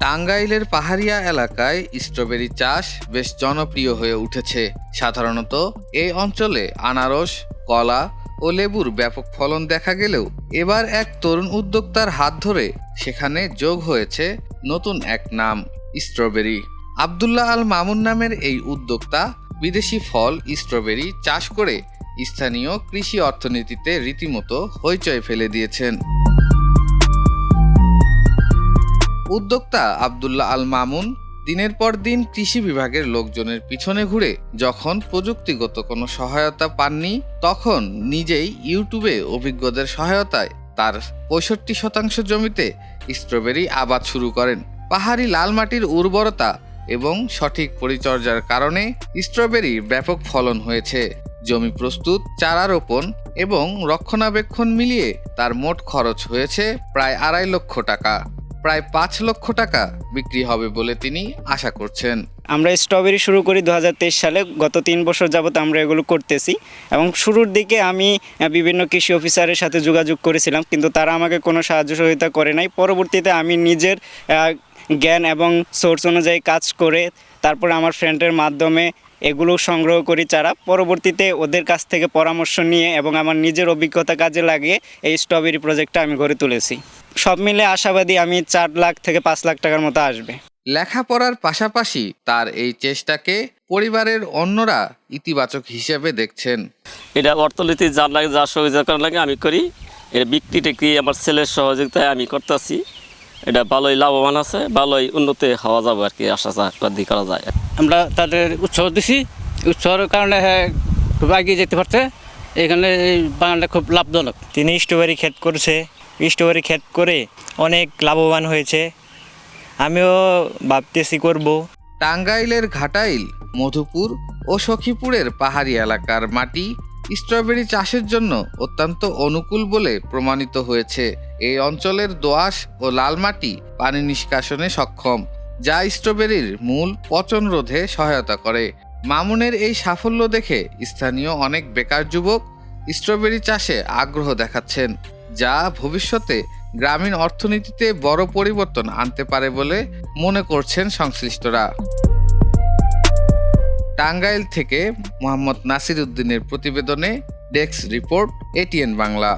টাঙ্গাইলের পাহাড়িয়া এলাকায় স্ট্রবেরি চাষ বেশ জনপ্রিয় হয়ে উঠেছে। সাধারণত এই অঞ্চলে আনারস, কলা ও লেবুর ব্যাপক ফলন দেখা গেলেও এবার এক তরুণ উদ্যোক্তার হাত ধরে সেখানে যোগ হয়েছে নতুন এক নাম, স্ট্রবেরি। আব্দুল্লাহ আল মামুন নামের এই উদ্যোক্তা বিদেশি ফল স্ট্রবেরি চাষ করে স্থানীয় কৃষি অর্থনীতিতে রীতিমতো হইচই ফেলে দিয়েছেন। উদ্যোক্তা আব্দুল্লাহ আল মামুন দিনের পর দিন কৃষি বিভাগের লোকজনের পিছনে ঘুরে যখন প্রযুক্তিগত কোনো সহায়তা পাননি, তখন নিজেই ইউটিউবে অভিজ্ঞদের সহায়তায় তার ৬৫% জমিতে স্ট্রবেরি আবাদ শুরু করেন। পাহাড়ি লাল মাটির উর্বরতা এবং সঠিক পরিচর্যার কারণে স্ট্রবেরির ব্যাপক ফলন হয়েছে। জমি প্রস্তুত, চারা রোপণ এবং রক্ষণাবেক্ষণ মিলিয়ে তার মোট খরচ হয়েছে প্রায় ২.৫ লক্ষ টাকা। প্রায় ৫ লক্ষ টাকা বিক্রি হবে বলে তিনি আশা করছেন। আমরা স্ট্রবেরি শুরু করি ২০২৩ সালে। গত ৩ বছর যাবত আমরা এগুলো করতেছি এবং শুরুর দিকে আমি বিভিন্ন কৃষি অফিসারের সাথে যোগাযোগ করেছিলাম, কিন্তু তারা আমাকে কোনো সাহায্য সহযোগিতা করে নাই। পরবর্তীতে আমি নিজের জ্ঞান এবং সোর্স অনুযায়ী কাজ করে তারপরে আমার ফ্রেন্ডের মাধ্যমে এগুলো সংগ্রহ করি চারা। পরবর্তীতে ওদের কাছ থেকে পরামর্শ নিয়ে এবং আমার নিজের অভিজ্ঞতা কাজে লাগিয়ে এই স্ট্রবেরি প্রজেক্টটা আমি গড়ে তুলেছি। সব মিলে আশাবাদী আমি ৪ লাখ থেকে ৫ লাখ টাকার মতো আসবে। লেখাপড়ার পাশাপাশি তার এই চেষ্টাকে পরিবারের অন্যরা ইতিবাচক হিসেবে দেখছেন। এটা অর্থনীতি যার লাগে, যার সহযোগিতা করার লাগে আমি করি। এটা বিক্রি টেক্রি আমার ছেলের সহযোগিতায় আমি করতেছি। এটা ভালোই লাভবান আছে, ভালোই উন্নতি হওয়া যাবে আর কি, আশাবাদী করা যায়। আমরা তাদের উৎসাহ দিছি, উৎসাহের কারণে খুব এগিয়ে যেতে পারছে। এখানে এই বাগানটা খুব লাভজনক। তিনি স্ট্রবেরি ক্ষেত করেছে, স্ট্রবেরি ক্ষেত করে অনেক লাভবান হয়েছে। আমিও ভাবতেছি করব। টাঙ্গাইলের ঘাটাইল, মধুপুর ও সখীপুরের পাহাড়ি এলাকার মাটি স্ট্রবেরি চাষের জন্য অত্যন্ত অনুকূল বলে প্রমাণিত হয়েছে। এই অঞ্চলের দোআঁশ ও লাল মাটি পানি নিষ্কাশনে সক্ষম, যা স্ট্রবেরির মূল পচন রোধে সহায়তা করে। মামুনের এই সাফল্য দেখে স্থানীয় অনেক বেকার যুবক স্ট্রবেরি চাষে আগ্রহ দেখাচ্ছেন, যা ভবিষ্যতে গ্রামীণ অর্থনীতিতে বড় পরিবর্তন আনতে পারে বলে মনে করছেন সংশ্লিষ্টরা। টাঙ্গাইল থেকে মোহাম্মদ নাসির উদ্দিনের প্রতিবেদনে ডেস্ক রিপোর্ট, এটিএন বাংলা।